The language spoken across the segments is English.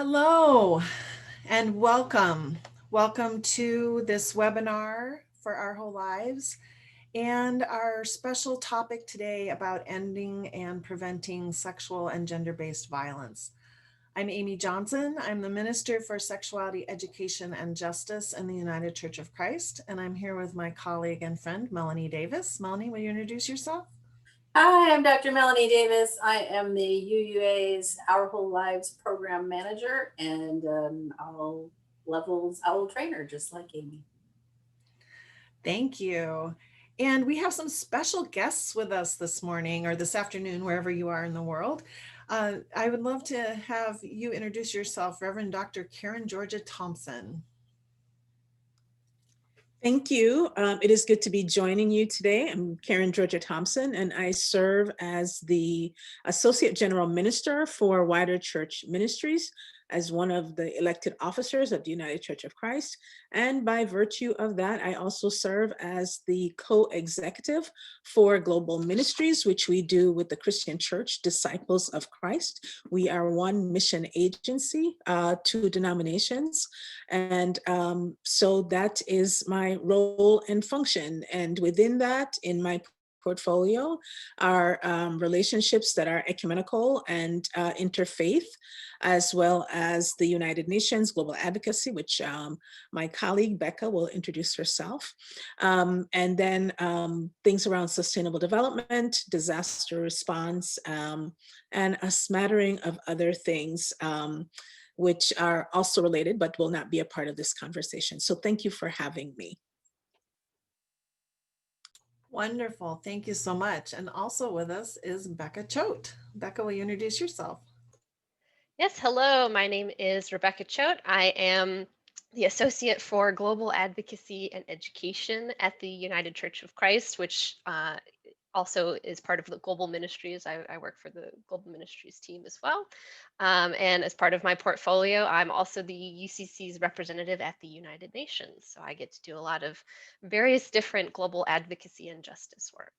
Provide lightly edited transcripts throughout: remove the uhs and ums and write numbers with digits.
Hello and welcome. Welcome to this webinar for Our Whole Lives and our special topic today about ending and preventing sexual and gender-based violence. I'm Amy Johnson. I'm the Minister for Sexuality, Education, and Justice in the United Church of Christ, and I'm here with my colleague and friend, Melanie Davis. Melanie, will you introduce yourself? Hi, I'm Dr. Melanie Davis. I am the UUA's Our Whole Lives Program Manager and all levels OWL trainer, just like Amy. Thank you. And we have some special guests with us this morning or this afternoon, wherever you are in the world. I would love to have you introduce yourself, Reverend Dr. Karen Georgia Thompson. Thank you. It is good to be joining you today. I'm Karen Georgia Thompson, and I serve as the Associate General Minister for Wider Church Ministries as one of the elected officers of the United Church of Christ. And by virtue of that, I also serve as the co-executive for Global Ministries, which we do with the Christian Church Disciples of Christ. We are one mission agency, 2 denominations. And so that is my role and function. And within that, in my portfolio are relationships that are ecumenical and interfaith, as well as the United Nations Global Advocacy, which my colleague Rebekah will introduce herself. And then things around sustainable development, disaster response, and a smattering of other things which are also related, but will not be a part of this conversation. So thank you for having me. Wonderful. Thank you so much. And also with us is Rebekah Choate. Rebekah, will you introduce yourself? Yes, hello. My name is Rebekah Choate. I am the Associate for Global Advocacy and Education at the United Church of Christ, which also is part of the Global Ministries. I work for the Global Ministries team as well. And as part of my portfolio, I'm also the UCC's representative at the United Nations. So I get to do a lot of various different global advocacy and justice work.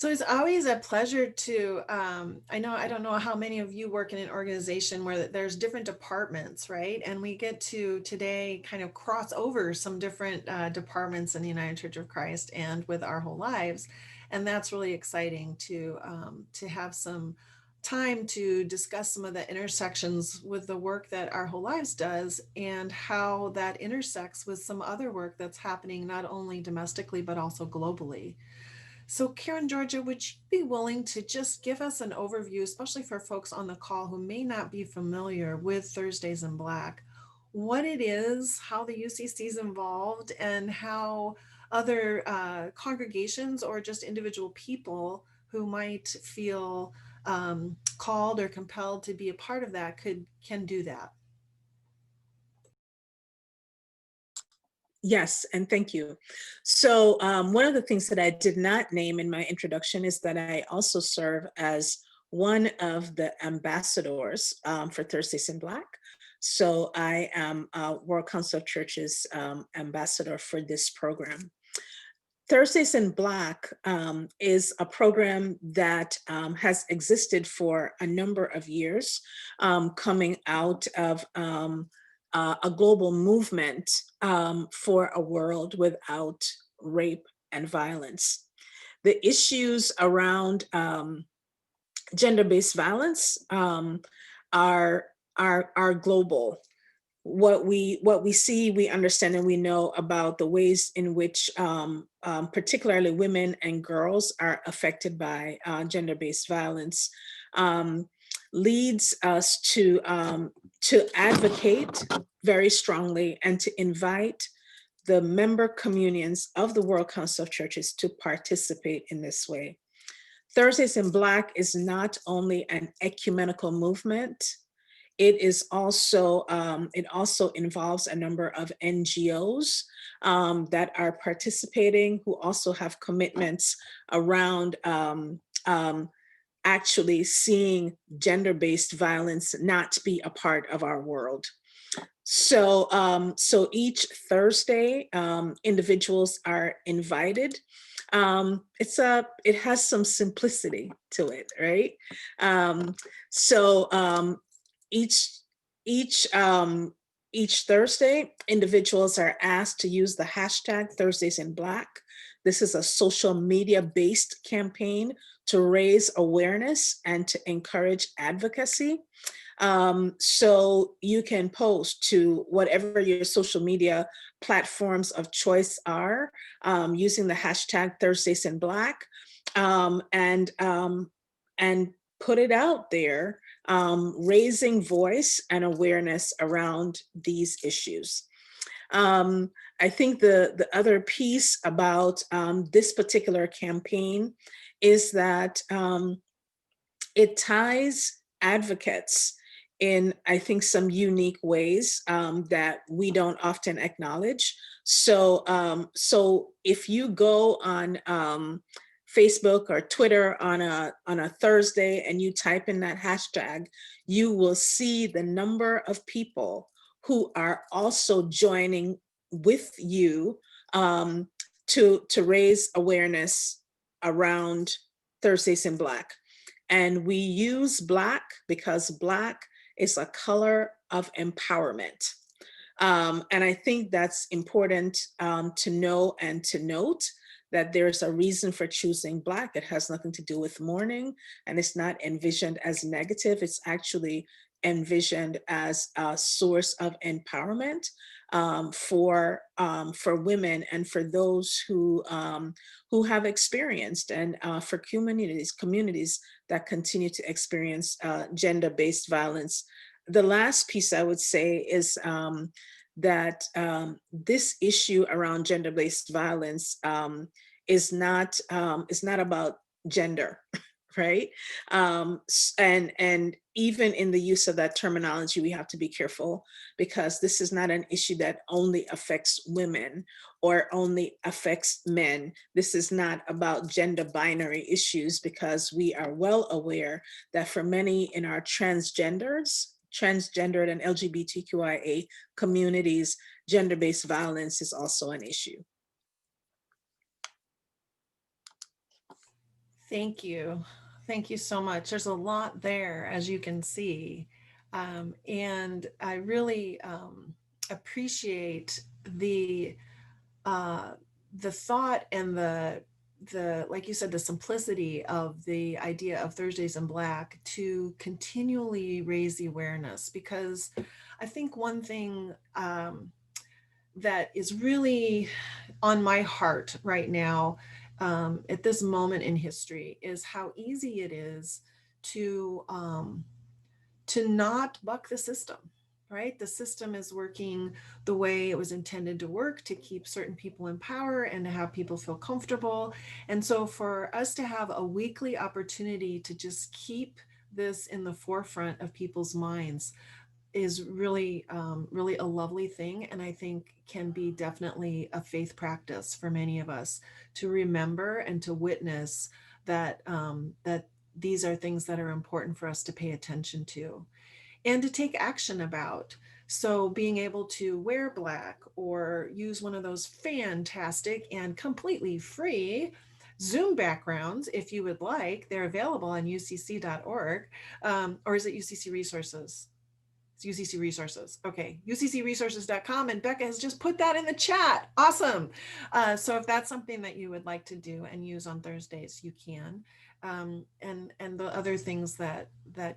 So it's always a pleasure to, I don't know how many of you work in an organization where there's different departments, right? And we get to today kind of cross over some different departments in the United Church of Christ and with Our Whole Lives. And that's really exciting to have some time to discuss some of the intersections with the work that Our Whole Lives does and how that intersects with some other work that's happening not only domestically, but also globally. So Karen Georgia, would you be willing to just give us an overview, especially for folks on the call who may not be familiar with Thursdays in Black, what it is, how the UCC is involved, and how other congregations or just individual people who might feel called or compelled to be a part of that can do that? Yes, and thank you. So one of the things that I did not name in my introduction is that I also serve as one of the ambassadors for Thursdays in Black. So I am World Council of Churches ambassador for this program. Thursdays in Black is a program that has existed for a number of years, coming out of a global movement for a world without rape and violence. The issues around gender-based violence are global. What we see, we understand, and we know about the ways in which particularly women and girls are affected by gender-based violence leads us to advocate very strongly and to invite the member communions of the World Council of Churches to participate in this way. Thursdays in Black is not only an ecumenical movement, it is also, it also involves a number of NGOs that are participating, who also have commitments around actually seeing gender-based violence not be a part of our world. So each Thursday, individuals are invited. It has some simplicity to it, right? Um, so each each each Thursday, individuals are asked to use the hashtag Thursdays in Black. This is a social media based campaign to raise awareness and to encourage advocacy. So you can post to whatever your social media platforms of choice are, using the hashtag Thursdays in Black, and put it out there, raising voice and awareness around these issues. Um, I think the other piece about this particular campaign is that it ties advocates in, I think, some unique ways that we don't often acknowledge. So if you go on Facebook or Twitter on a Thursday and you type in that hashtag, you will see the number of people who are also joining with you to raise awareness around Thursdays in Black. And we use Black because Black is a color of empowerment. And I think that's important to know and to note that there's a reason for choosing Black. It has nothing to do with mourning, and it's not envisioned as negative. It's actually envisioned as a source of empowerment for women and for those who have experienced, and for communities that continue to experience gender-based violence. The last piece I would say is that this issue around gender-based violence is not about gender, right? And even in the use of that terminology, we have to be careful, because this is not an issue that only affects women or only affects men. This is not about gender binary issues, because we are well aware that for many in our transgendered and LGBTQIA communities, gender-based violence is also an issue. Thank you. Thank you so much. There's a lot there, as you can see. And I really appreciate the thought and the like you said, the simplicity of the idea of Thursdays in Black to continually raise the awareness. Because I think one thing that is really on my heart right now, at this moment in history, is how easy it is to not buck the system, right? The system is working the way it was intended to work, to keep certain people in power and to have people feel comfortable. And so for us to have a weekly opportunity to just keep this in the forefront of people's minds is really, really a lovely thing. And I think can be definitely a faith practice for many of us to remember and to witness that, that these are things that are important for us to pay attention to and to take action about. So being able to wear Black or use one of those fantastic and completely free Zoom backgrounds, if you would like, they're available on ucc.org, or is it UCC Resources? It's UCC Resources. Okay, uccresources.com. And Becca has just put that in the chat. Awesome. So if that's something that you would like to do and use on Thursdays, you can. And the other things that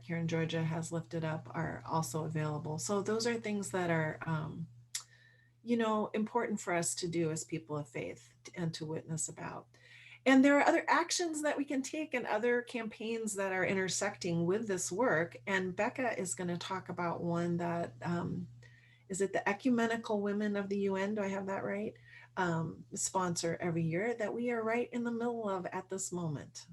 here in Georgia has lifted up are also available. So those are things that are, important for us to do as people of faith and to witness about. And there are other actions that we can take and other campaigns that are intersecting with this work. And Becca is going to talk about one that, is it the Ecumenical Women of the UN? Do I have that right? Sponsor every year that we are right in the middle of at this moment.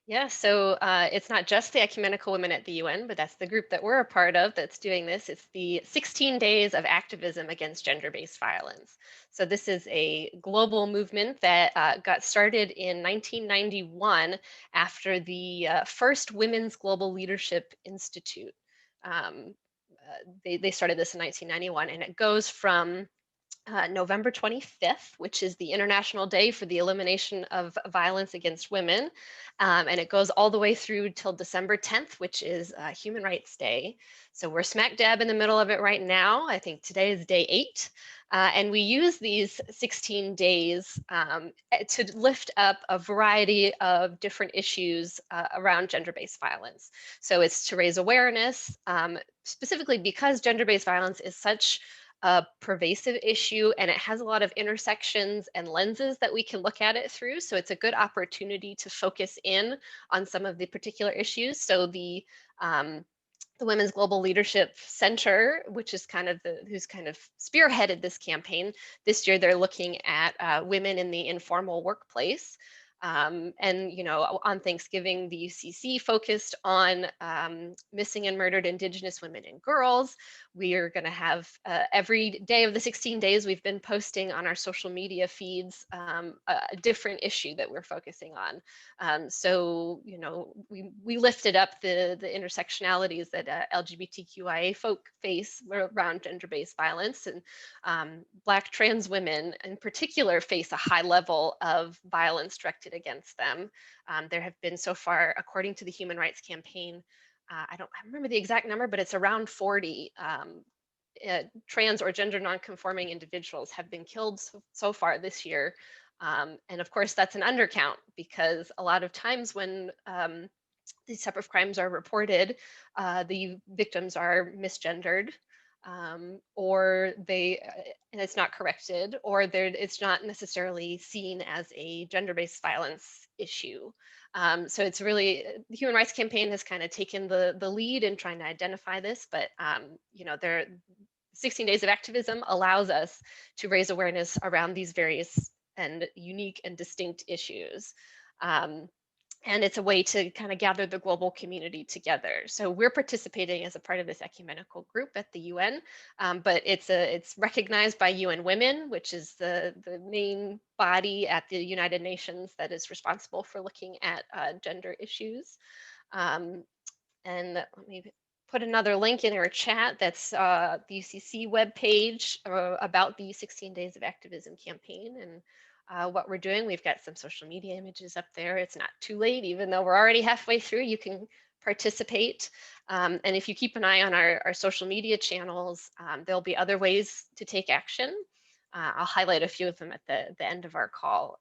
Yeah, so it's not just the Ecumenical Women at the UN, but that's the group that we're a part of that's doing this. It's the 16 Days of Activism Against Gender-Based Violence. So this is a global movement that got started in 1991 after the first Women's Global Leadership Institute they started this in 1991, and it goes from November 25th, which is the International Day for the Elimination of Violence Against Women. And it goes all the way through till December 10th, which is Human Rights Day. So we're smack dab in the middle of it right now. I think today is day 8. And we use these 16 days to lift up a variety of different issues around gender-based violence. So it's to raise awareness, specifically because gender-based violence is such a pervasive issue, and it has a lot of intersections and lenses that we can look at it through. So it's a good opportunity to focus in on some of the particular issues. So the Women's Global Leadership Center, which is who's kind of spearheaded this campaign. This year, they're looking at women in the informal workplace. And on Thanksgiving, the UCC focused on missing and murdered Indigenous women and girls. We are going to have every day of the 16 days, we've been posting on our social media feeds a different issue that we're focusing on. So we lifted up the intersectionalities that LGBTQIA folk face around gender-based violence, and Black trans women in particular face a high level of violence directed against them. There have been so far, according to the Human Rights Campaign, I remember the exact number, but it's around 40 trans or gender nonconforming individuals have been killed so far this year. And of course, that's an undercount, because a lot of times when these type of crimes are reported, the victims are misgendered, or and it's not corrected, or it's not necessarily seen as a gender-based violence issue. So it's really, the Human Rights Campaign has kind of taken the lead in trying to identify this, but 16 Days of Activism allows us to raise awareness around these various and unique and distinct issues. And it's a way to kind of gather the global community together. So we're participating as a part of this ecumenical group at the UN, but it's recognized by UN Women, which is the main body at the United Nations that is responsible for looking at gender issues. And let me put another link in our chat. That's the UCC webpage about the 16 Days of Activism campaign and what we're doing. We've got some social media images up there. It's not too late, even though we're already halfway through, you can participate. And if you keep an eye on our social media channels, there'll be other ways to take action. I'll highlight a few of them at the end of our call.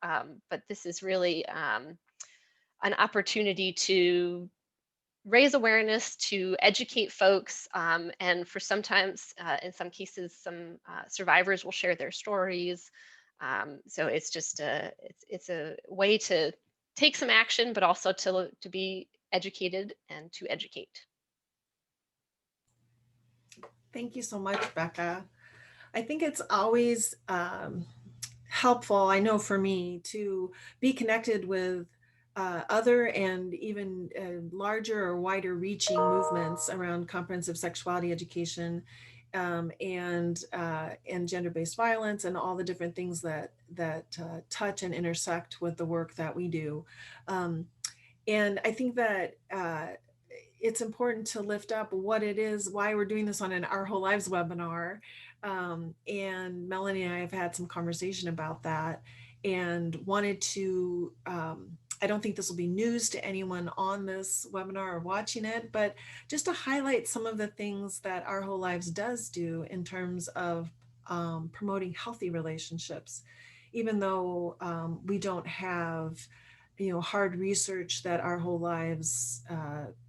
But this is really an opportunity to raise awareness, to educate folks, and for sometimes, in some cases, some survivors will share their stories. So it's just it's a way to take some action, but also to be educated and to educate. Thank you so much, Becca. I think it's always helpful, I know for me, to be connected with other and even larger or wider reaching movements around comprehensive sexuality education, and gender-based violence, and all the different things that touch and intersect with the work that we do. And I think that it's important to lift up what it is, why we're doing this on an Our Whole Lives webinar. And Melanie and I have had some conversation about that, and wanted to, I don't think this will be news to anyone on this webinar or watching it, but just to highlight some of the things that Our Whole Lives does do in terms of promoting healthy relationships. Even though we don't have hard research that Our Whole Lives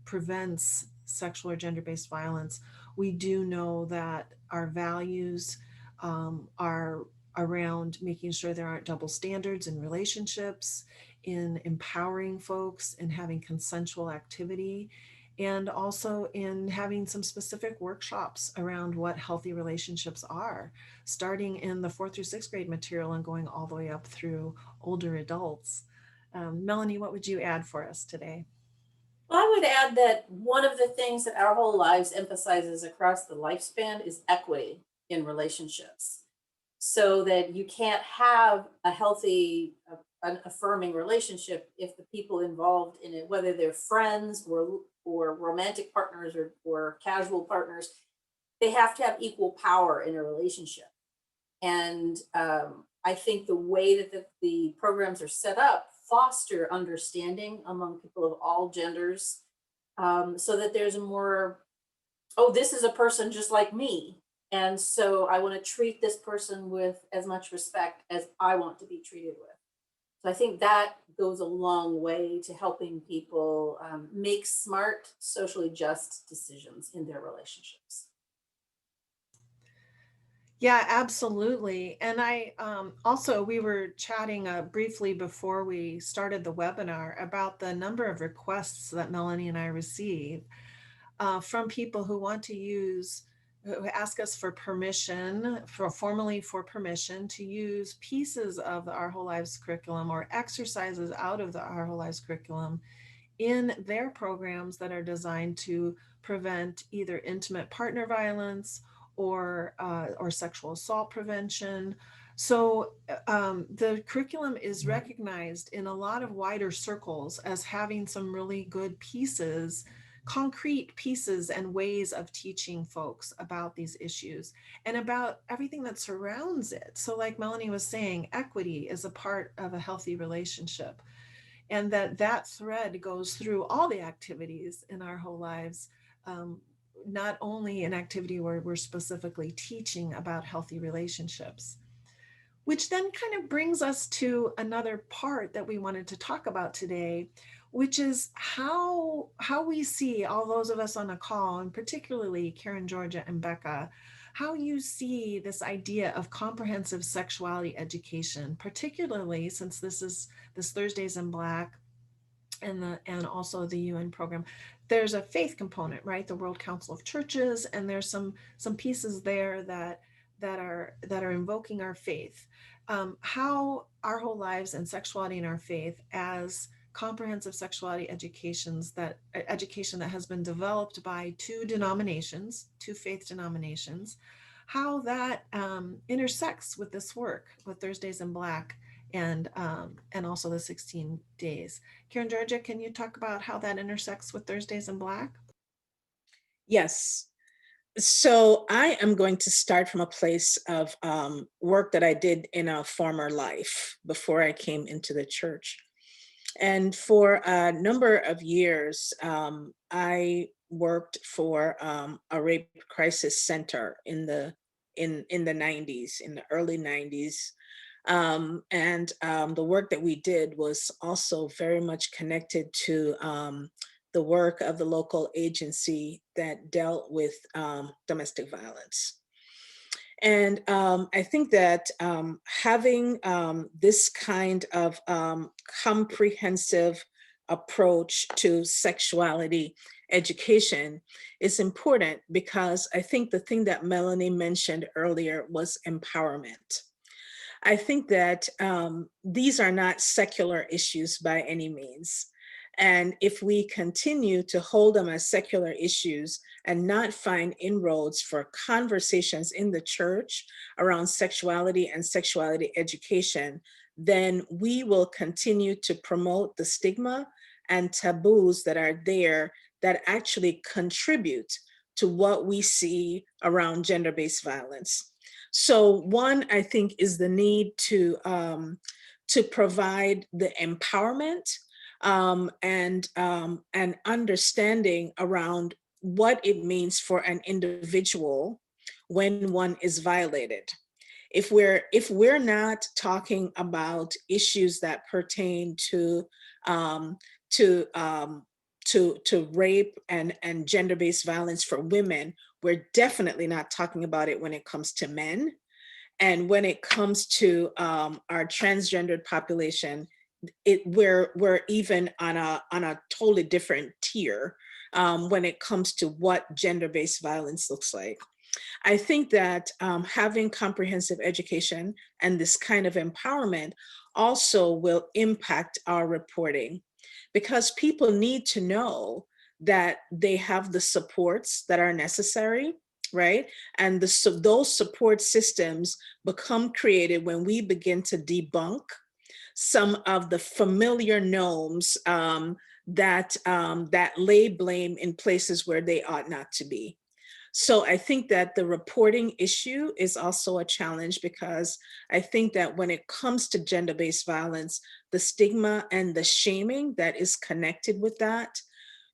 prevents sexual or gender-based violence, we do know that our values are around making sure there aren't double standards in relationships, in empowering folks, in having consensual activity, and also in having some specific workshops around what healthy relationships are, starting in the 4th through 6th grade material and going all the way up through older adults. Melanie, what would you add for us today? Well, I would add that one of the things that Our Whole Lives emphasizes across the lifespan is equity in relationships, so that you can't have a healthy, an affirming relationship if the people involved in it, whether they're friends or romantic partners or casual partners, they have to have equal power in a relationship. And I think the way that the programs are set up foster understanding among people of all genders, so that there's a more, oh, this is a person just like me. And so I want to treat this person with as much respect as I want to be treated with. So I think that goes a long way to helping people make smart, socially just decisions in their relationships. Yeah, absolutely. And I also, we were chatting briefly before we started the webinar about the number of requests that Melanie and I receive from people who want to use, who ask us for permission, formally for permission to use pieces of the Our Whole Lives curriculum or exercises out of the Our Whole Lives curriculum in their programs that are designed to prevent either intimate partner violence or sexual assault prevention. So the curriculum is recognized in a lot of wider circles as having some really good pieces, concrete pieces and ways of teaching folks about these issues and about everything that surrounds it. So like Melanie was saying, equity is a part of a healthy relationship, and that thread goes through all the activities in Our Whole Lives, not only an activity where we're specifically teaching about healthy relationships. Which then kind of brings us to another part that we wanted to talk about today, which is how we see, all those of us on the call, and particularly Karen, Georgia, and Becca, how you see this idea of comprehensive sexuality education, particularly since this Thursdays in Black and also the UN program. There's a faith component, right? The World Council of Churches, and there's some pieces there that are invoking our faith. How Our Whole Lives and Sexuality in Our Faith as comprehensive sexuality education that has been developed by two faith denominations, how that intersects with this work with Thursdays in Black and also the 16 days. Karen, Georgia, can you talk about how that intersects with Thursdays in Black? Yes. So I am going to start from a place of work that I did in a former life before I came into the church. And for a number of years, I worked for a rape crisis center in the 90s, in the early 90s. And the work that we did was also very much connected to the work of the local agency that dealt with domestic violence. And I think that having this kind of comprehensive approach to sexuality education is important, because I think the thing that Melanie mentioned earlier was empowerment. I think that these are not secular issues by any means. And if we continue to hold them as secular issues and not find inroads for conversations in the church around sexuality and sexuality education, then we will continue to promote the stigma and taboos that are there that actually contribute to what we see around gender-based violence. So one, I think, is the need to provide the empowerment and understanding around what it means for an individual when one is violated. If we're not talking about issues that pertain to rape and gender-based violence for women, we're definitely not talking about it when it comes to men. And when it comes to our transgendered population, we're even on a totally different tier when it comes to what gender-based violence looks like. I think that having comprehensive education and this kind of empowerment also will impact our reporting, because people need to know that they have the supports that are necessary, right? And those support systems become created when we begin to debunk some of the familiar norms that lay blame in places where they ought not to be. So I think that the reporting issue is also a challenge, because I think that when it comes to gender-based violence, the stigma and the shaming that is connected with that,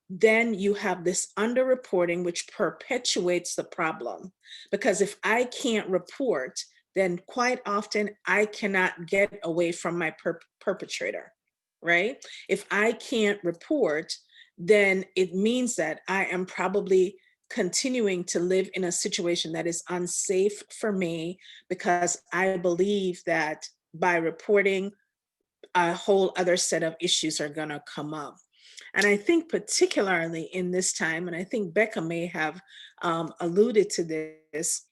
then you have this underreporting, which perpetuates the problem. Because if I can't report, then quite often I cannot get away from my perpetrator, right? If I can't report, then it means that I am probably continuing to live in a situation that is unsafe for me, because I believe that by reporting, a whole other set of issues are going to come up. And I think particularly in this time, and I think Becca may have alluded to this,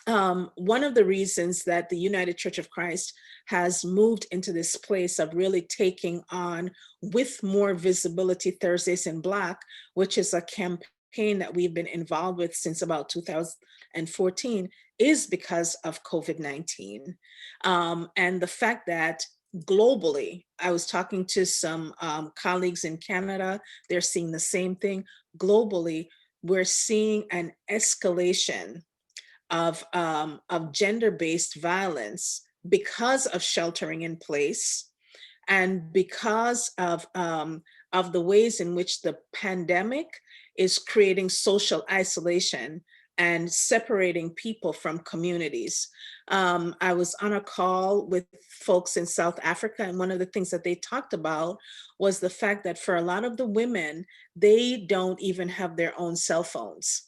one of the reasons that the United Church of Christ has moved into this place of really taking on with more visibility Thursdays in Black, which is a campaign that we've been involved with since about 2014, is because of COVID-19. And the fact that globally, I was talking to some colleagues in Canada, they're seeing the same thing. Globally, we're seeing an escalation of gender-based violence because of sheltering in place, and because of the ways in which the pandemic is creating social isolation and separating people from communities. I was on a call with folks in South Africa, and one of the things that they talked about was the fact that for a lot of the women, they don't even have their own cell phones,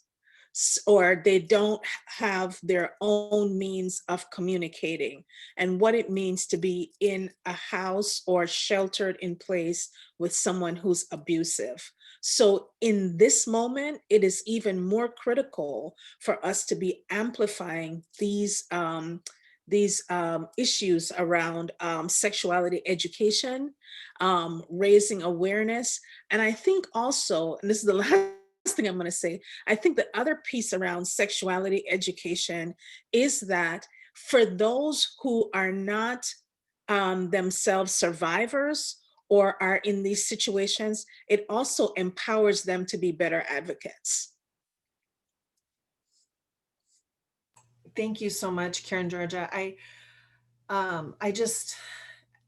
or they don't have their own means of communicating, and what it means to be in a house or sheltered in place with someone who's abusive. So in this moment, it is even more critical for us to be amplifying these issues around sexuality education, raising awareness. And I think also, and this is the last thing I'm going to say, I think the other piece around sexuality education is that for those who are not themselves survivors or are in these situations, it also empowers them to be better advocates. Thank you so much, Karen Georgia. I just,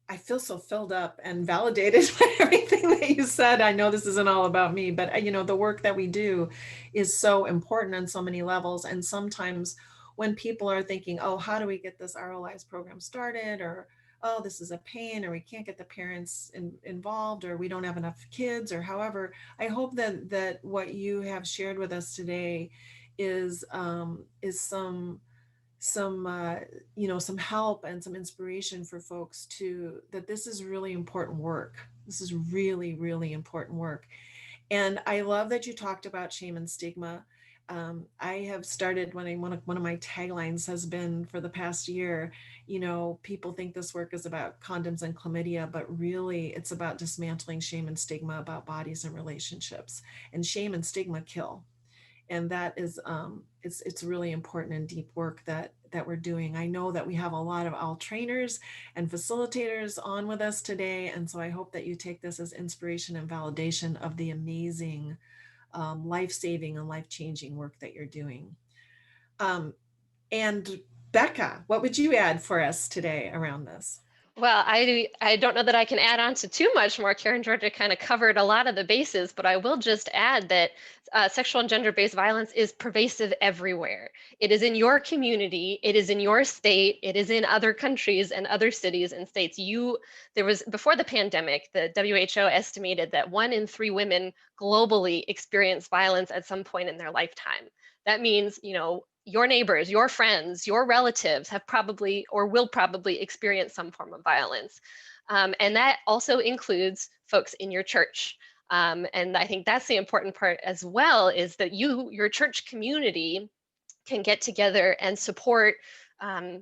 I feel so filled up and validated by everything that you said. I know this isn't all about me, but the work that we do is so important on so many levels. And sometimes when people are thinking, oh, how do we get this Our Lives program started? Or, oh, this is a pain, or we can't get the parents involved, or we don't have enough kids, or however, I hope that what you have shared with us today is some help and some inspiration for folks to, that this is really important work. This is really, really important work. And I love that you talked about shame and stigma. I have started, one of my taglines has been for the past year, people think this work is about condoms and chlamydia, but really it's about dismantling shame and stigma about bodies and relationships. And shame and stigma kill. And that is it's really important and deep work that we're doing. I know that we have a lot of all trainers and facilitators on with us today, and so I hope that you take this as inspiration and validation of the amazing life-saving and life-changing work that you're doing. And Becca, what would you add for us today around this? Well, I don't know that I can add on to too much more. Karen Georgia kind of covered a lot of the bases, but I will just add that sexual and gender-based violence is pervasive everywhere. It is in your community, it is in your state, it is in other countries and other cities and states. There was, before the pandemic, the WHO estimated that 1 in 3 women globally experience violence at some point in their lifetime. That means, your neighbors, your friends, your relatives have probably or will probably experience some form of violence. And that also includes folks in your church. And I think that's the important part as well, is that your church community can get together and support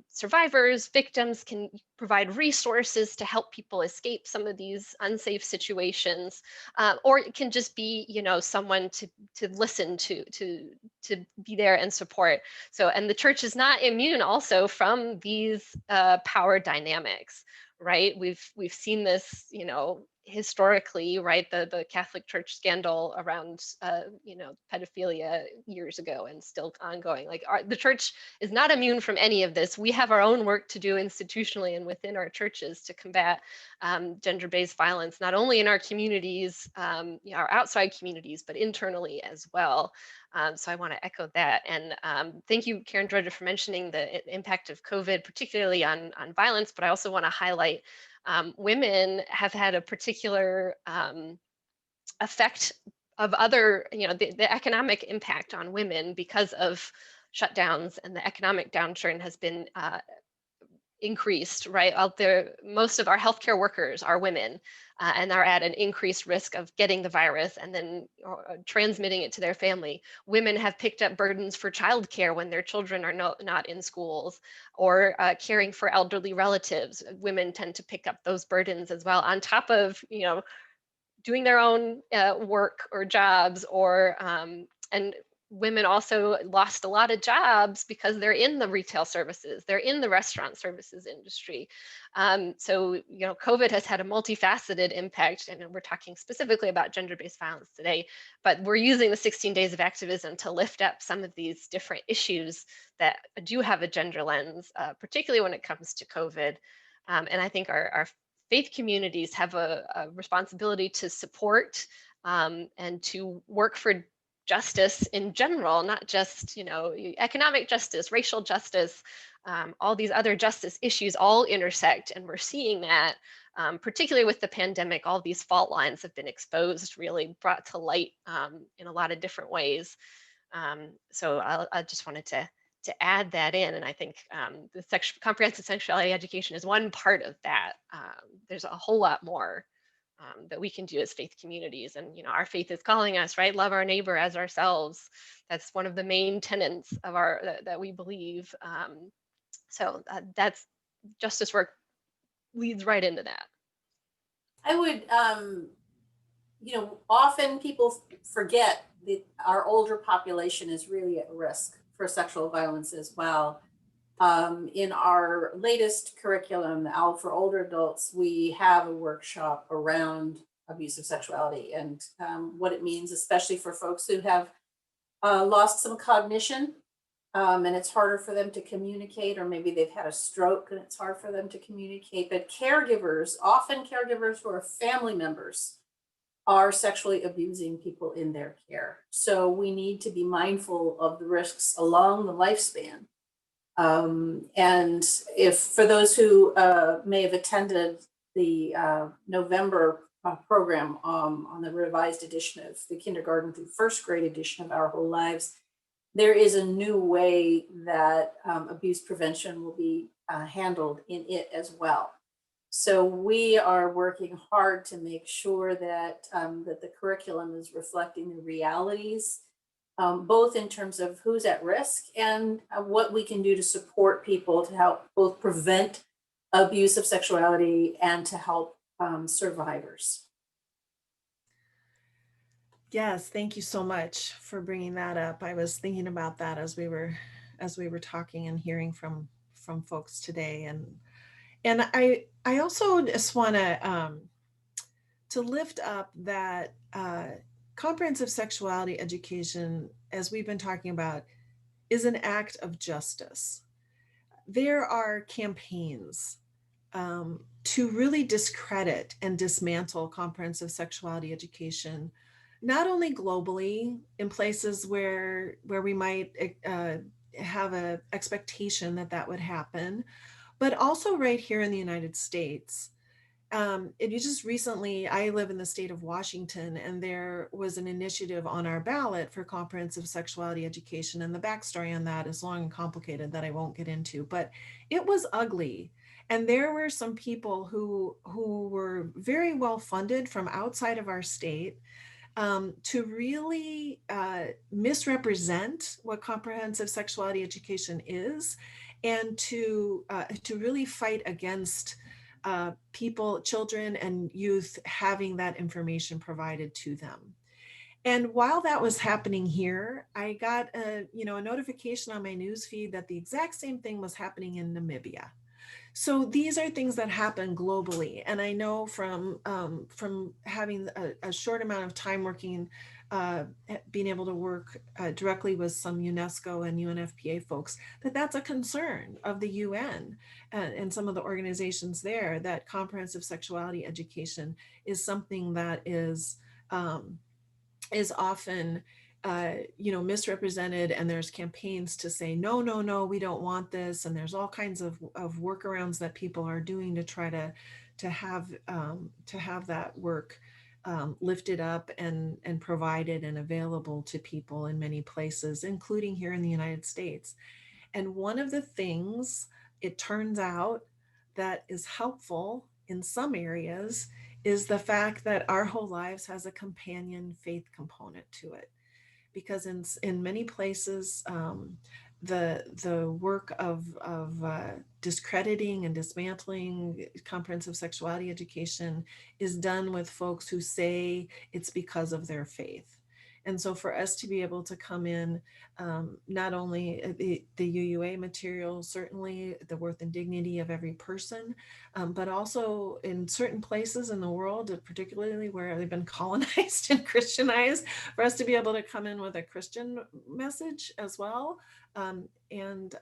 survivors, victims, can provide resources to help people escape some of these unsafe situations, or it can just be, someone to listen to be there and support. So, and the church is not immune also from these power dynamics, right? We've seen this, historically, right, the Catholic Church scandal around, pedophilia years ago and still ongoing. Like the church is not immune from any of this. We have our own work to do institutionally and within our churches to combat gender-based violence, not only in our communities, our outside communities, but internally as well. So I want to echo that. And thank you, Karen Georgia, for mentioning the impact of COVID, particularly on violence, but I also want to highlight women have had a particular effect of other, the economic impact on women because of shutdowns, and the economic downturn has been increased, right? Out there, most of our healthcare workers are women, and are at an increased risk of getting the virus and then transmitting it to their family. Women have picked up burdens for childcare when their children are not in schools, or caring for elderly relatives. Women tend to pick up those burdens as well, on top of, doing their own work or jobs, or and women also lost a lot of jobs because they're in the retail services, they're in the restaurant services industry. So, COVID has had a multifaceted impact, and we're talking specifically about gender-based violence today, but we're using the 16 days of activism to lift up some of these different issues that do have a gender lens, particularly when it comes to COVID. And I think our faith communities have a responsibility to support and to work for justice in general, not just, economic justice, racial justice, all these other justice issues all intersect. And we're seeing that, particularly with the pandemic, all these fault lines have been exposed, really brought to light in a lot of different ways. So I just wanted to add that in. And I think the comprehensive sexuality education is one part of that. There's a whole lot more that we can do as faith communities. And, our faith is calling us, right? Love our neighbor as ourselves. That's one of the main tenets of that we believe. So that's justice work leads right into that. I would, often people forget that our older population is really at risk for sexual violence as well. In our latest curriculum, for older adults, we have a workshop around abusive sexuality and what it means, especially for folks who have lost some cognition, and it's harder for them to communicate, or maybe they've had a stroke and it's hard for them to communicate. But often caregivers who are family members, are sexually abusing people in their care. So we need to be mindful of the risks along the lifespan. And if for those who may have attended the November program on the revised edition of the kindergarten through first grade edition of Our Whole Lives, there is a new way that abuse prevention will be handled in it as well. So we are working hard to make sure that that the curriculum is reflecting the realities, both in terms of who's at risk and what we can do to support people to help both prevent abuse of sexuality and to help survivors. Yes, thank you so much for bringing that up. I was thinking about that as we were talking and hearing from folks today, and I also just want to lift up that comprehensive sexuality education, as we've been talking about, is an act of justice. There are campaigns to really discredit and dismantle comprehensive sexuality education, not only globally in places where we might have an expectation that would happen, but also right here in the United States. It just recently, I live in the state of Washington, and there was an initiative on our ballot for comprehensive sexuality education. And the backstory on that is long and complicated that I won't get into, but it was ugly. And there were some people who were very well funded from outside of our state to really misrepresent what comprehensive sexuality education is, and to really fight against children and youth having that information provided to them. And while that was happening here, I got a notification on my news feed that the exact same thing was happening in Namibia. So these are things that happen globally, and I know from having a short amount of time working, being able to work directly with some UNESCO and UNFPA folks, that that's a concern of the UN and some of the organizations there, that comprehensive sexuality education is something that is often misrepresented, and there's campaigns to say no, no, no, we don't want this, and there's all kinds of workarounds that people are doing to try to have that work lifted up and provided and available to people in many places, including here in the United States. And one of the things, it turns out, that is helpful in some areas is the fact that Our Whole Lives has a companion faith component to it, because in many places, the work of discrediting and dismantling comprehensive sexuality education is done with folks who say it's because of their faith. And so for us to be able to come in, not only the UUA material, certainly the worth and dignity of every person, but also in certain places in the world, particularly where they've been colonized and Christianized, for us to be able to come in with a Christian message as well, and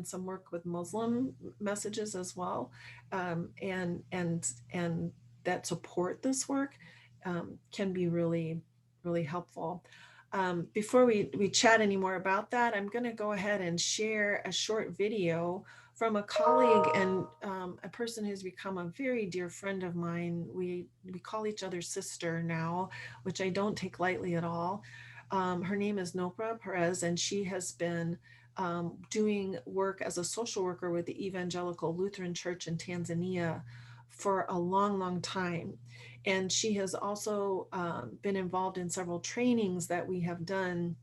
some work with Muslim messages as well, and that support this work, can be really, really helpful. Before we chat any more about that, I'm going to go ahead and share a short video from a colleague and a person who's become a very dear friend of mine. We call each other sister now, which I don't take lightly at all. Her name is Nopra Perez, and she has been doing work as a social worker with the Evangelical Lutheran Church in Tanzania for a long, long time. And she has also been involved in several trainings that we have done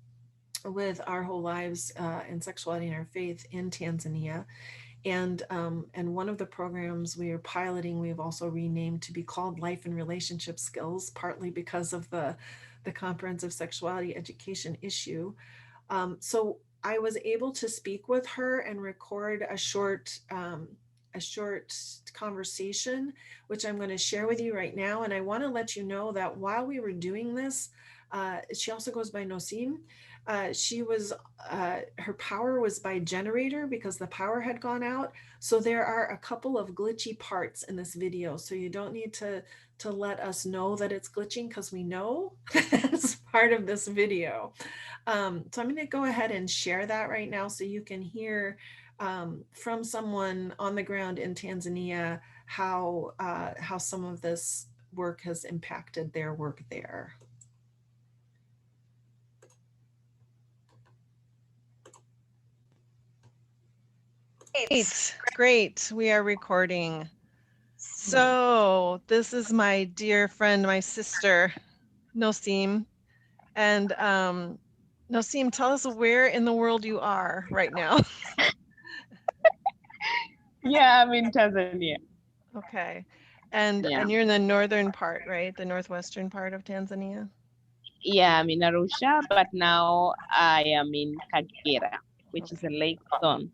with Our Whole Lives and Sexuality and Our Faith in Tanzania. And one of the programs we are piloting, we've also renamed to be called Life and Relationship Skills, partly because of the comprehensive sexuality education issue. So I was able to speak with her and record a short conversation, which I'm going to share with you right now. And I want to let you know that while we were doing this, she also goes by Nosim. She was, her power was by generator because the power had gone out. So there are a couple of glitchy parts in this video. So you don't need to let us know that it's glitching, because we know that's part of this video. So I'm going to go ahead and share that right now so you can hear from someone on the ground in Tanzania how some of this work has impacted their work there. Great. We are recording. So this is my dear friend, my sister, Nosim. And Nosim, tell us where in the world you are right now. Yeah, I'm in Tanzania. Okay. And you're in the northern part, right? The northwestern part of Tanzania? Yeah, I'm in Arusha, but now I am in Kagera, which is a lake zone.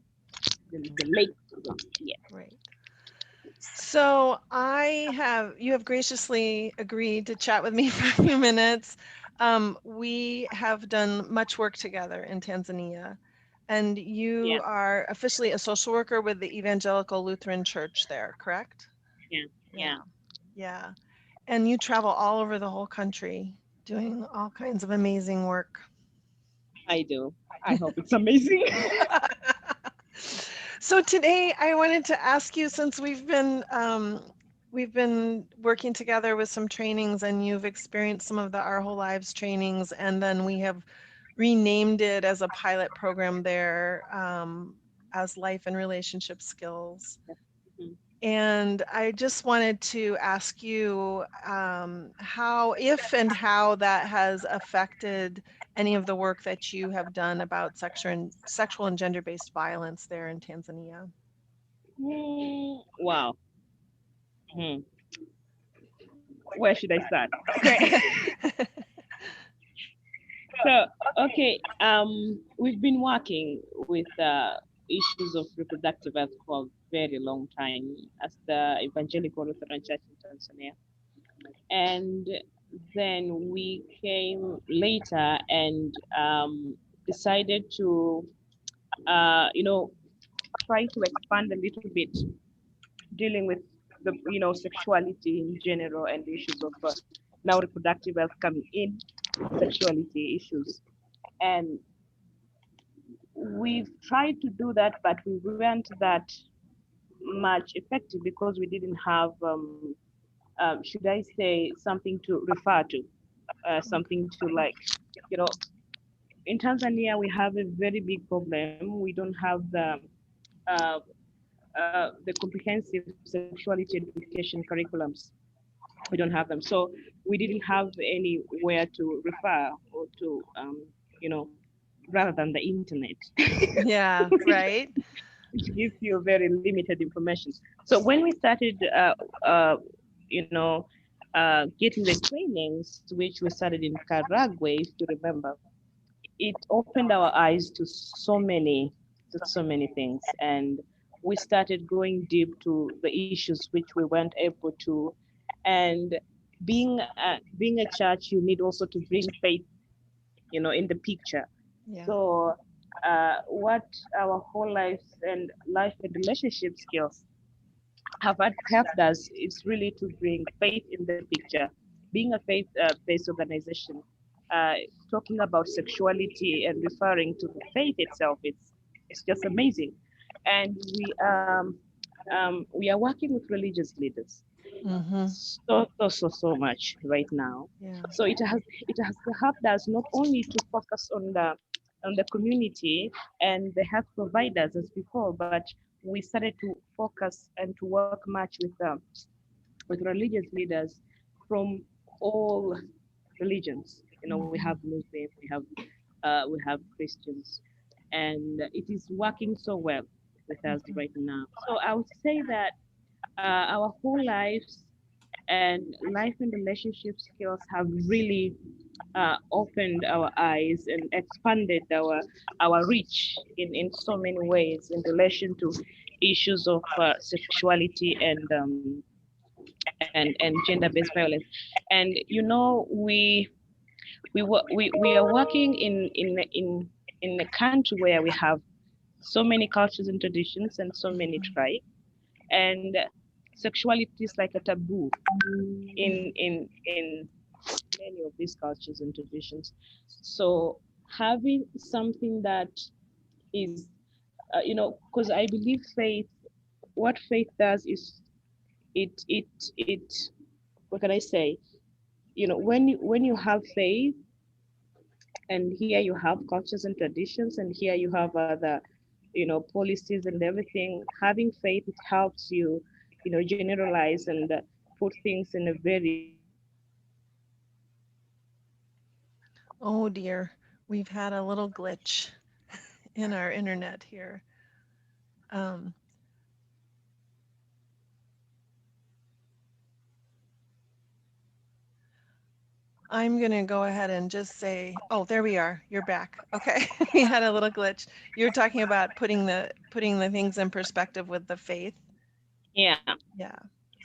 The lake zone, yeah. Right. So you have graciously agreed to chat with me for a few minutes. We have done much work together in Tanzania, and you are officially a social worker with the Evangelical Lutheran Church there, correct? Yeah. And you travel all over the whole country doing all kinds of amazing work. I do. I hope it's amazing. So today I wanted to ask you, since we've been working together with some trainings, and you've experienced some of the Our Whole Lives trainings, and then we have renamed it as a pilot program there as Life and Relationship Skills. And I just wanted to ask you how that has affected any of the work that you have done about sexual and gender-based violence there in Tanzania. Wow. Where should I start? Okay. So, okay, we've been working with issues of reproductive health for a very long time as the Evangelical Lutheran Church in Tanzania. And then we came later and decided to, try to expand a little bit, dealing with the, sexuality in general and the issues of now reproductive health coming in, sexuality issues. And we've tried to do that, but we weren't that much effective because we didn't have, should I say, something to refer to, something to like, you know, in Tanzania, we have a very big problem. We don't have uh, the comprehensive sexuality education curriculums. We don't have them. So we didn't have anywhere to refer or to, rather than the internet, Yeah, right. which gives you very limited information. So when we started, you know, getting the trainings, which we started in Karagwe, if you remember, it opened our eyes to so many things, and we started going deep to the issues which we weren't able to. And being a church, you need also to bring faith, in the picture. Yeah. So what our whole lives and life and relationship skills have does is really to bring faith in the picture. Being a faith-based organization, uh, talking about sexuality and referring to the faith itself, it's just amazing. And we are working with religious leaders Mm-hmm. so much right now. Yeah. So it has helped us not only to focus on the community and the health providers as before, but we started to focus and to work much with religious leaders from all religions. We have Muslim, we have Christians, and it is working so well with us right now. So I would say that our whole lives and life and relationship skills have really opened our eyes and expanded our reach in so many ways in relation to issues of sexuality and gender-based violence. And we are working in a country where we have so many cultures and traditions and so many tribes, and sexuality is like a taboo in many of these cultures and traditions. So having something that is, because I believe faith, what faith does is it what can I say? When you have faith, and here you have cultures and traditions, and here you have other, policies and everything. Having faith, it helps you, generalize and put things in a very Oh dear, we've had a little glitch in our internet here. Um, I'm going to go ahead and just say, oh, there we are. You're back. Okay. We had a little glitch. You're talking about putting the things in perspective with the faith. yeah. Yeah.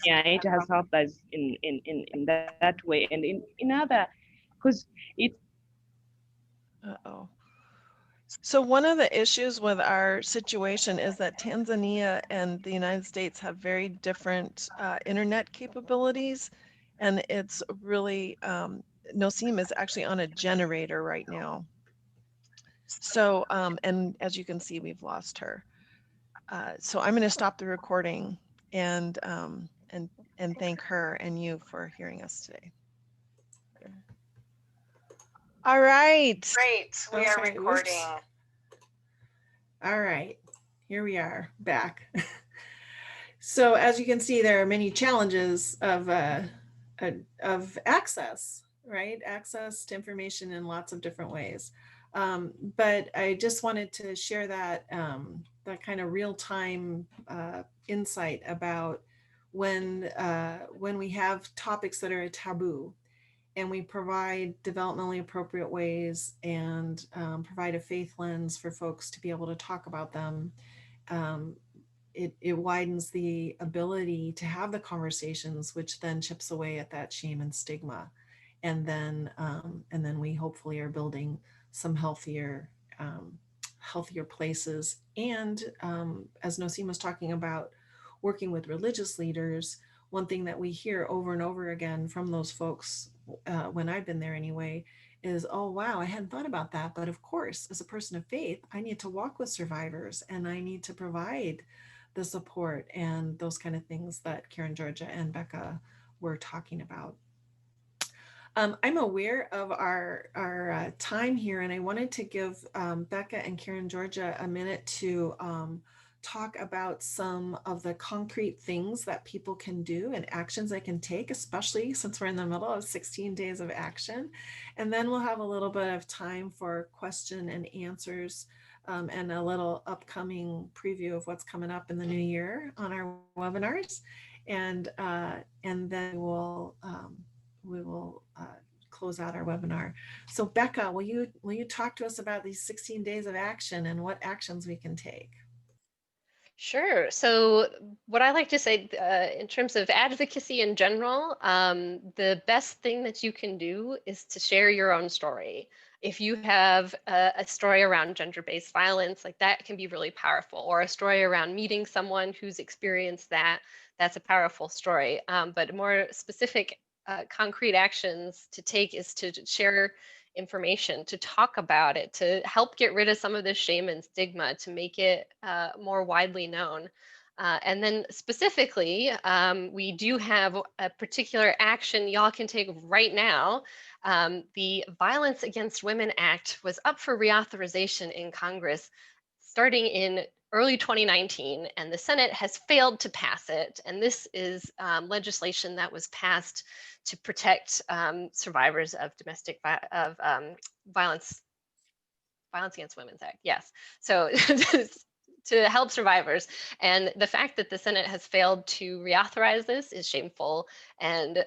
Yeah, it has helped us in that way, and in other, because it's Uh-oh. So one of the issues with our situation is that Tanzania and the United States have very different internet capabilities, and it's really Nosim is actually on a generator right now. So and as you can see, we've lost her. So I'm going to stop the recording and thank her and you for hearing us today. All right. Great. We are Okay, recording. whoops. All right. Here we are back. So as you can see, there are many challenges of access, right? Access to information in lots of different ways. But I just wanted to share that kind of real-time insight about when we have topics that are a taboo. and we provide developmentally appropriate ways and provide a faith lens for folks to be able to talk about them. It widens the ability to have the conversations, which then chips away at that shame and stigma. And then we hopefully are building some healthier places. And as Nosim was talking about, working with religious leaders, one thing that we hear over and over again from those folks, when I've been there anyway, is, oh, wow, I hadn't thought about that. But of course, as a person of faith, I need to walk with survivors and I need to provide the support and those kind of things that Karen, Georgia, and Becca were talking about. I'm aware of our time here, and I wanted to give Becca and Karen, Georgia, a minute to talk about some of the concrete things that people can do and actions they can take, especially since we're in the middle of 16 days of action. And then we'll have a little bit of time for question and answers, and a little upcoming preview of what's coming up in the new year on our webinars. And then we will close out our webinar. So Becca, will you talk to us about these 16 days of action and what actions we can take? Sure. So what I like to say in terms of advocacy in general, the best thing that you can do is to share your own story. If you have a story around gender-based violence, like that can be really powerful, or a story around meeting someone who's experienced that, that's a powerful story. But more specific, concrete actions to take is to share information, to talk about it, to help get rid of some of the shame and stigma, to make it more widely known. And then specifically, we do have a particular action y'all can take right now. The Violence Against Women Act was up for reauthorization in Congress starting in early 2019, and the Senate has failed to pass it. And this is legislation that was passed to protect survivors of violence against women's act. Yes, so to help survivors. And the fact that the Senate has failed to reauthorize this is shameful, and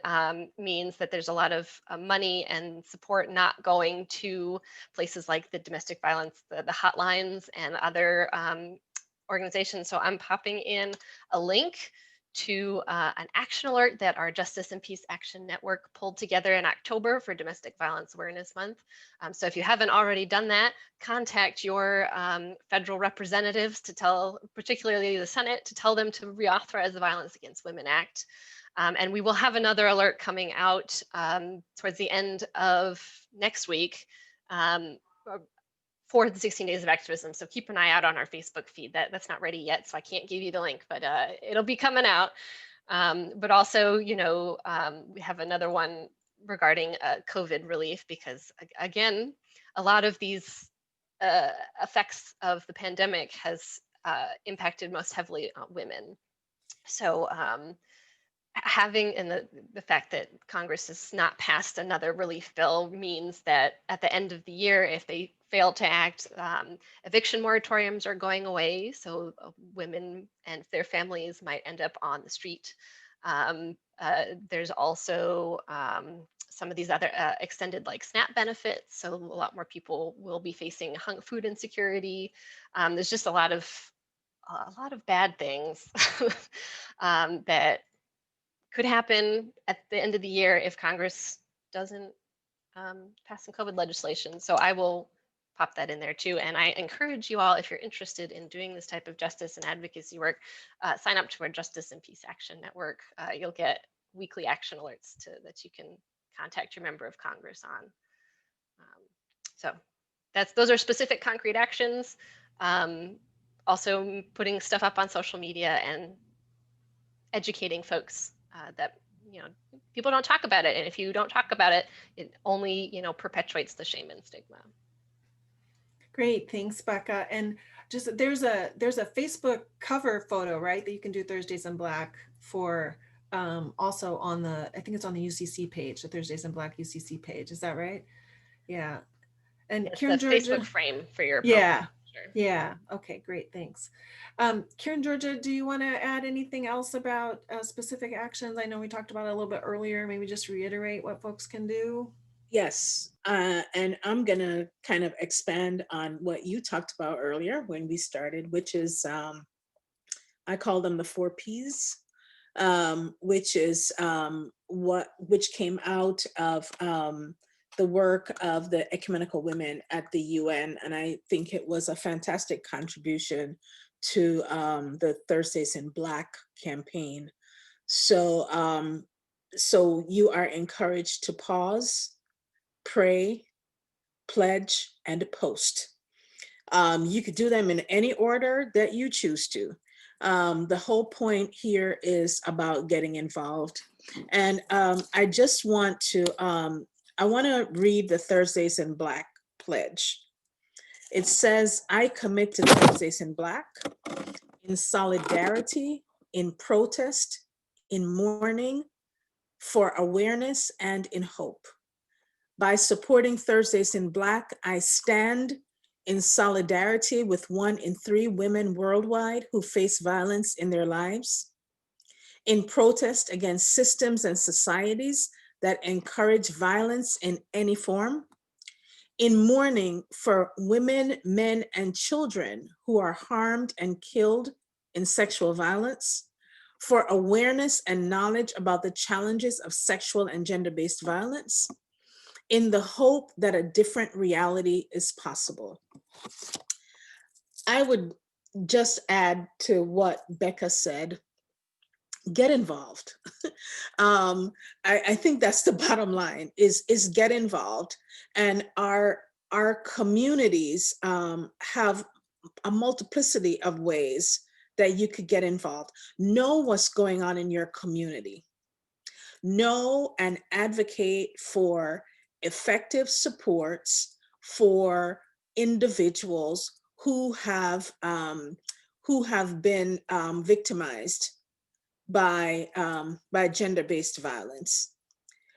means that there's a lot of money and support not going to places like the domestic violence, the hotlines, and other organizations. So I'm popping in a link to an action alert that our Justice and Peace Action Network pulled together in October for Domestic Violence Awareness Month. So if you haven't already done that, contact your federal representatives to tell, particularly the Senate, to tell them to reauthorize the Violence Against Women Act. And we will have another alert coming out towards the end of next week for the 16 Days of Activism. So keep an eye out on our Facebook feed. That's not ready yet, so I can't give you the link, but it'll be coming out. But also, we have another one regarding COVID relief, because again, a lot of these effects of the pandemic has impacted most heavily on women. So having, and the fact that Congress has not passed another relief bill means that at the end of the year, if they fail to act, eviction moratoriums are going away. So women and their families might end up on the street. There's also some of these other extended like SNAP benefits. So a lot more people will be facing food insecurity. There's just a lot of bad things that could happen at the end of the year if Congress doesn't pass some COVID legislation. So I will pop that in there too. And I encourage you all, if you're interested in doing this type of justice and advocacy work, sign up to our Justice and Peace Action Network. You'll get weekly action alerts that you can contact your member of Congress on. So those are specific concrete actions. Also putting stuff up on social media and educating folks that people don't talk about it, and if you don't talk about it, it only perpetuates the shame and stigma. Great, thanks, Becca. And just there's a Facebook cover photo, right, that you can do Thursdays in Black for, also on the, I think it's on the UCC page, the Thursdays in Black UCC page. Is that right? Yeah. And It's Karen, the Georgia, Facebook frame for your yeah. Yeah. Okay, great. Thanks. Karen, Georgia, do you want to add anything else about specific actions? I know we talked about it a little bit earlier. Maybe just reiterate what folks can do. Yes, and I'm gonna kind of expand on what you talked about earlier when we started, which is I call them the 4 Ps, which is which came out of the work of the ecumenical women at the UN, and I think it was a fantastic contribution to the Thursdays in Black campaign. So, so you are encouraged to pause, pray, pledge, and post. You could do them in any order that you choose to. The whole point here is about getting involved. And I just want to, I want to read the Thursdays in Black pledge. It says, I commit to Thursdays in Black in solidarity, in protest, in mourning, for awareness, and in hope. By supporting Thursdays in Black, I stand in solidarity with 1 in 3 women worldwide who face violence in their lives, in protest against systems and societies that encourage violence in any form, in mourning for women, men, and children who are harmed and killed in sexual violence, for awareness and knowledge about the challenges of sexual and gender-based violence, in the hope that a different reality is possible. I would just add to what Becca said, get involved. I think that's the bottom line, is get involved. And our communities have a multiplicity of ways that you could get involved. Know what's going on in your community. Know and advocate for effective supports for individuals who have been victimized by gender-based violence.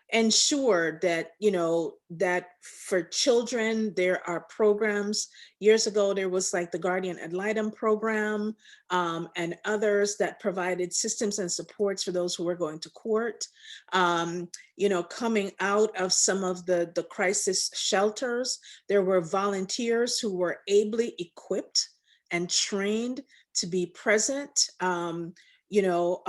Ensure that, you know, that for children, there are programs. Years ago, there was like the Guardian Ad Litem program and others that provided systems and supports for those who were going to court. You know, coming out of some of the crisis shelters, there were volunteers who were ably equipped and trained to be present, you know,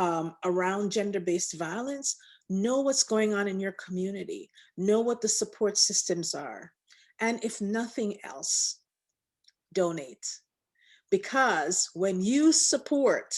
around gender-based violence. Know what's going on in your community. Know what the support systems are. And if nothing else, donate. Because when you support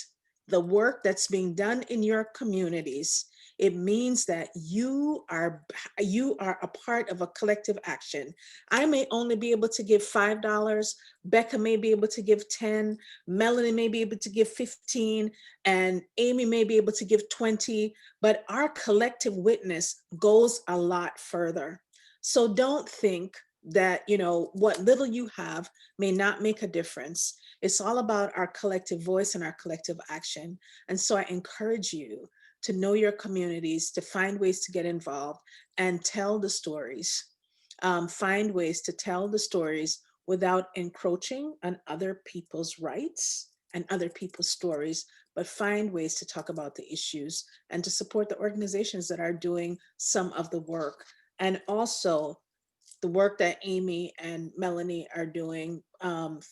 the work that's being done in your communities, it means that you are a part of a collective action. I may only be able to give $5, Becca may be able to give 10, Melanie may be able to give 15, and Amy may be able to give 20, but our collective witness goes a lot further. So don't think that, you know, what little you have may not make a difference. It's all about our collective voice and our collective action. And so I encourage you to know your communities, to find ways to get involved and tell the stories. Find ways to tell the stories without encroaching on other people's rights and other people's stories, but find ways to talk about the issues and to support the organizations that are doing some of the work. And also the work that Amy and Melanie are doing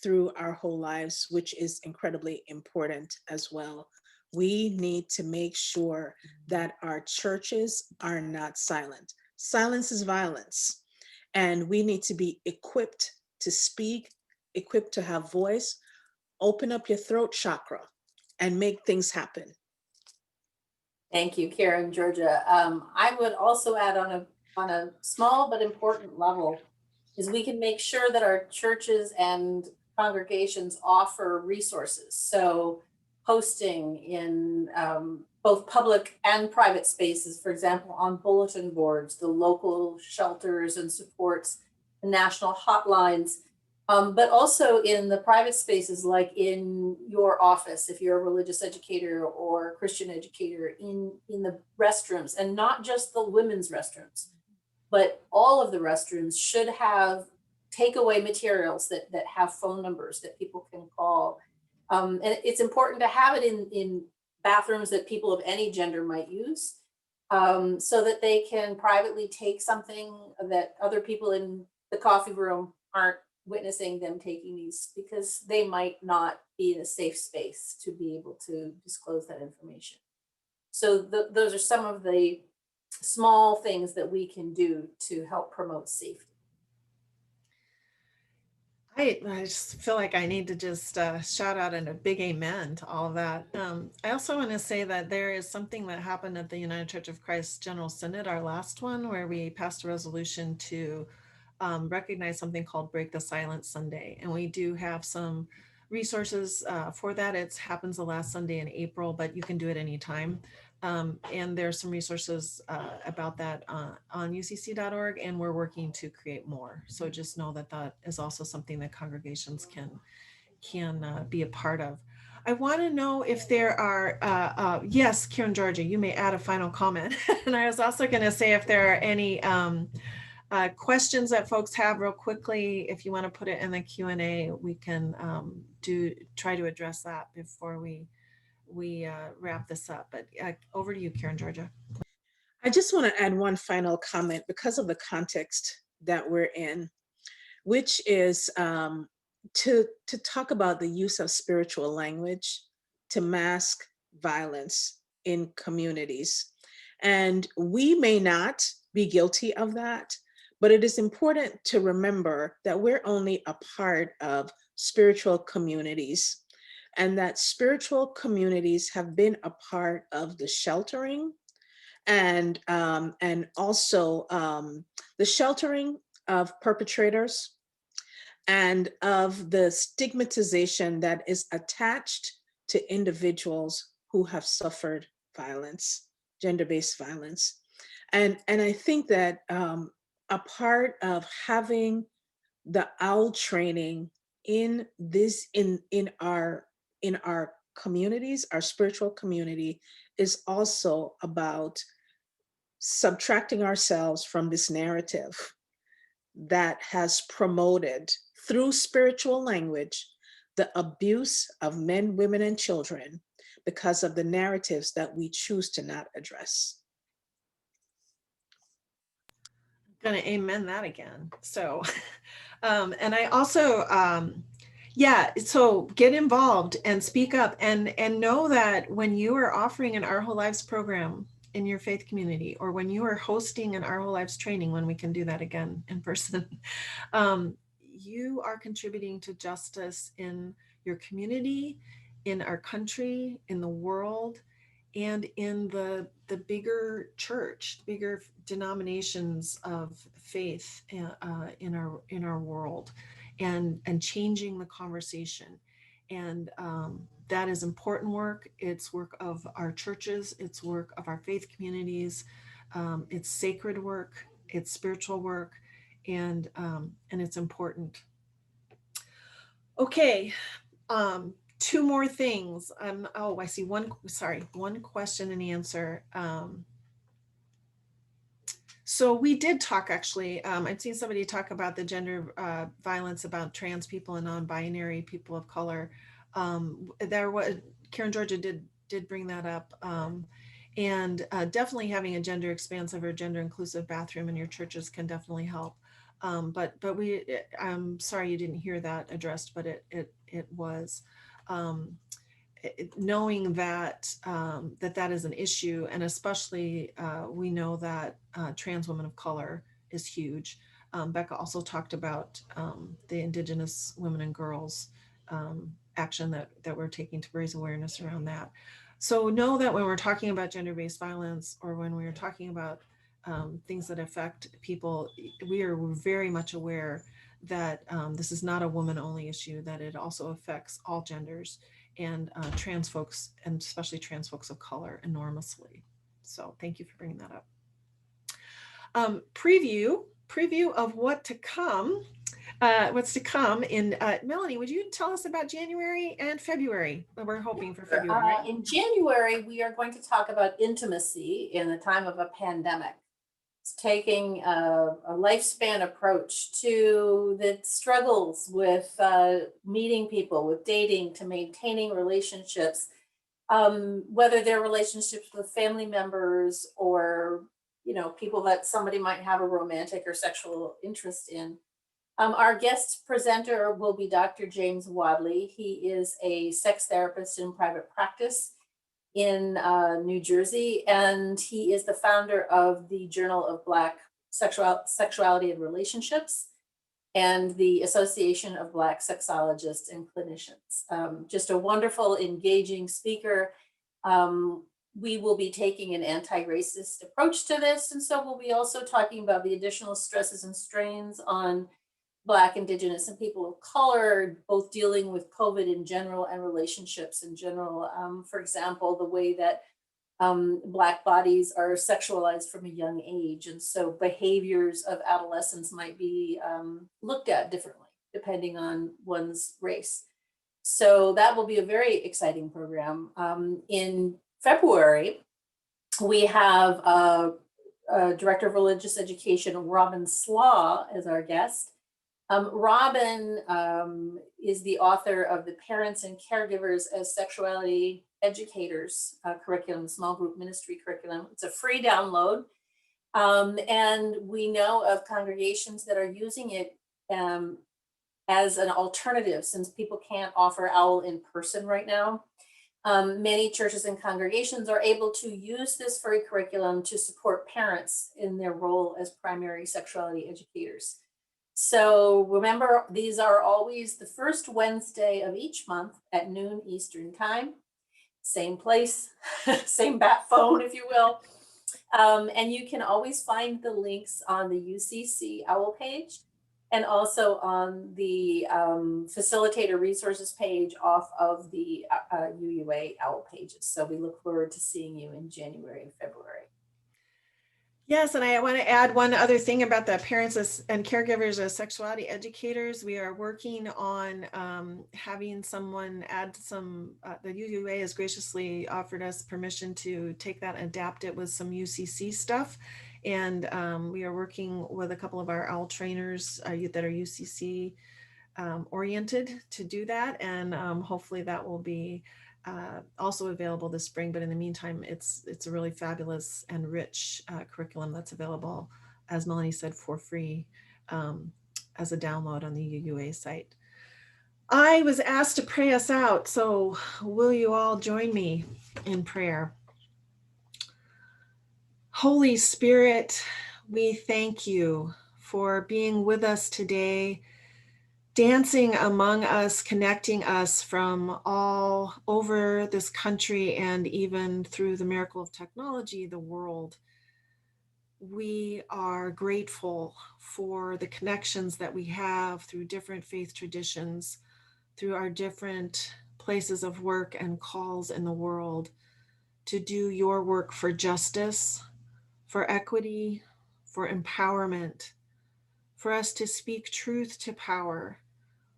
through Our Whole Lives, which is incredibly important as well. We need to make sure that our churches are not silent. Silence is violence. And we need to be equipped to speak, equipped to have voice. Open up your throat chakra and make things happen. Thank you, Karen, Georgia. I would also add on a small but important level is we can make sure that our churches and congregations offer resources. So posting in both public and private spaces, for example, on bulletin boards, the local shelters and supports, the national hotlines, but also in the private spaces, like in your office, if you're a religious educator or Christian educator, in the restrooms, and not just the women's restrooms, but all of the restrooms should have takeaway materials that have phone numbers that people can call. And it's important to have it in bathrooms that people of any gender might use, so that they can privately take something that other people in the coffee room aren't witnessing them taking these, because they might not be in a safe space to be able to disclose that information. So those are some of the small things that we can do to help promote safety. I just feel like I need to just shout out and a big amen to all of that. I also want to say that there is something that happened at the United Church of Christ General Synod, our last one, where we passed a resolution to recognize something called Break the Silence Sunday. And we do have some resources for that. It happens the last Sunday in April, but you can do it anytime. And there's some resources about that on ucc.org, and we're working to create more. So just know that that is also something that congregations can be a part of. I want to know if there are, yes, Kieran Georgia, you may add a final comment. And I was also going to say if there are any questions that folks have real quickly, if you want to put it in the Q&A, we can try to address that before we wrap this up. But over to you, Kieran Georgia. I just want to add one final comment because of the context that we're in, which is to talk about the use of spiritual language to mask violence in communities. And we may not be guilty of that, but it is important to remember that we're only a part of spiritual communities, and that spiritual communities have been a part of the sheltering and also the sheltering of perpetrators and of the stigmatization that is attached to individuals who have suffered violence, gender-based violence. And I think that a part of having the OWL training in our communities, our spiritual community, is also about subtracting ourselves from this narrative that has promoted through spiritual language the abuse of men, women, and children because of the narratives that we choose to not address. I'm going to amen that again. So, and I also, yeah, so get involved and speak up and know that when you are offering an Our Whole Lives program in your faith community, or when you are hosting an Our Whole Lives training, when we can do that again in person, you are contributing to justice in your community, in our country, in the world, and in the bigger church, bigger denominations of faith in our world, and changing the conversation. And that is important work. It's work of our churches. It's work of our faith communities. It's sacred work. It's spiritual work, and it's important. Okay. Two more things. Oh, I see one question and answer. So we did talk, actually, I've seen somebody talk about the gender violence about trans people and non-binary people of color. There was, Kieran Georgia did bring that up. And definitely having a gender expansive or gender inclusive bathroom in your churches can definitely help. But I'm sorry you didn't hear that addressed, but it was. Knowing that that is an issue, and especially we know that trans women of color is huge. Becca also talked about the Indigenous women and girls action that we're taking to raise awareness around that. So know that when we're talking about gender-based violence, or when we're talking about things that affect people, we are very much aware that this is not a woman-only issue, that it also affects all genders, and trans folks, and especially trans folks of color, enormously. So thank you for bringing that up. Preview of what's to come in Melanie, would you tell us about January and February? We're hoping for February, right? In January, we are going to talk about intimacy in the time of a pandemic. taking a lifespan approach to the struggles with meeting people, with dating, to maintaining relationships, whether they're relationships with family members or, you know, people that somebody might have a romantic or sexual interest in. Our guest presenter will be Dr. James Wadley. He is a sex therapist in private practice in New Jersey, and he is the founder of the Journal of Black Sexuality and Relationships and the Association of Black Sexologists and Clinicians. Just a wonderful, engaging speaker. We will be taking an anti-racist approach to this, and so we'll be also talking about the additional stresses and strains on Black, Indigenous, and people of color, both dealing with COVID in general and relationships in general. For example, the way that Black bodies are sexualized from a young age. And so behaviors of adolescents might be looked at differently depending on one's race. So that will be a very exciting program. In February, we have Director of Religious Education, Robin Slaw, as our guest. Robin is the author of the Parents and Caregivers as Sexuality Educators curriculum, small group ministry curriculum. It's a free download. And we know of congregations that are using it as an alternative, since people can't offer OWL in person right now. Many churches and congregations are able to use this free curriculum to support parents in their role as primary sexuality educators. So remember, these are always the first Wednesday of each month at noon Eastern time. Same place, same bat phone, if you will. And you can always find the links on the UCC OWL page and also on the facilitator resources page off of the UUA OWL pages. So we look forward to seeing you in January and February. Yes, and I want to add one other thing about the parents and caregivers as sexuality educators. We are working on having someone add some, the UUA has graciously offered us permission to take that and adapt it with some UCC stuff. And we are working with a couple of our OWL trainers that are UCC oriented to do that. And hopefully that will be also available this spring, but in the meantime, it's a really fabulous and rich curriculum that's available, as Melanie said, for free as a download on the UUA site. I was asked to pray us out, so will you all join me in prayer? Holy Spirit, we thank you for being with us today, dancing among us, connecting us from all over this country and even through the miracle of technology, the world. We are grateful for the connections that we have through different faith traditions, through our different places of work and calls in the world to do your work for justice, for equity, for empowerment, for us to speak truth to power,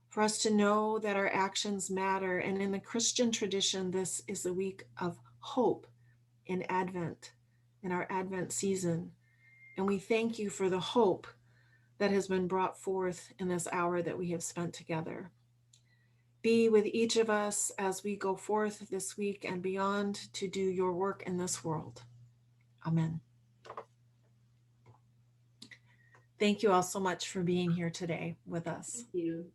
for us to know that our actions matter. And in the Christian tradition, this is a week of hope in Advent, in our Advent season. And we thank you for the hope that has been brought forth in this hour that we have spent together. Be with each of us as we go forth this week and beyond to do your work in this world. Amen. Thank you all so much for being here today with us. Thank you.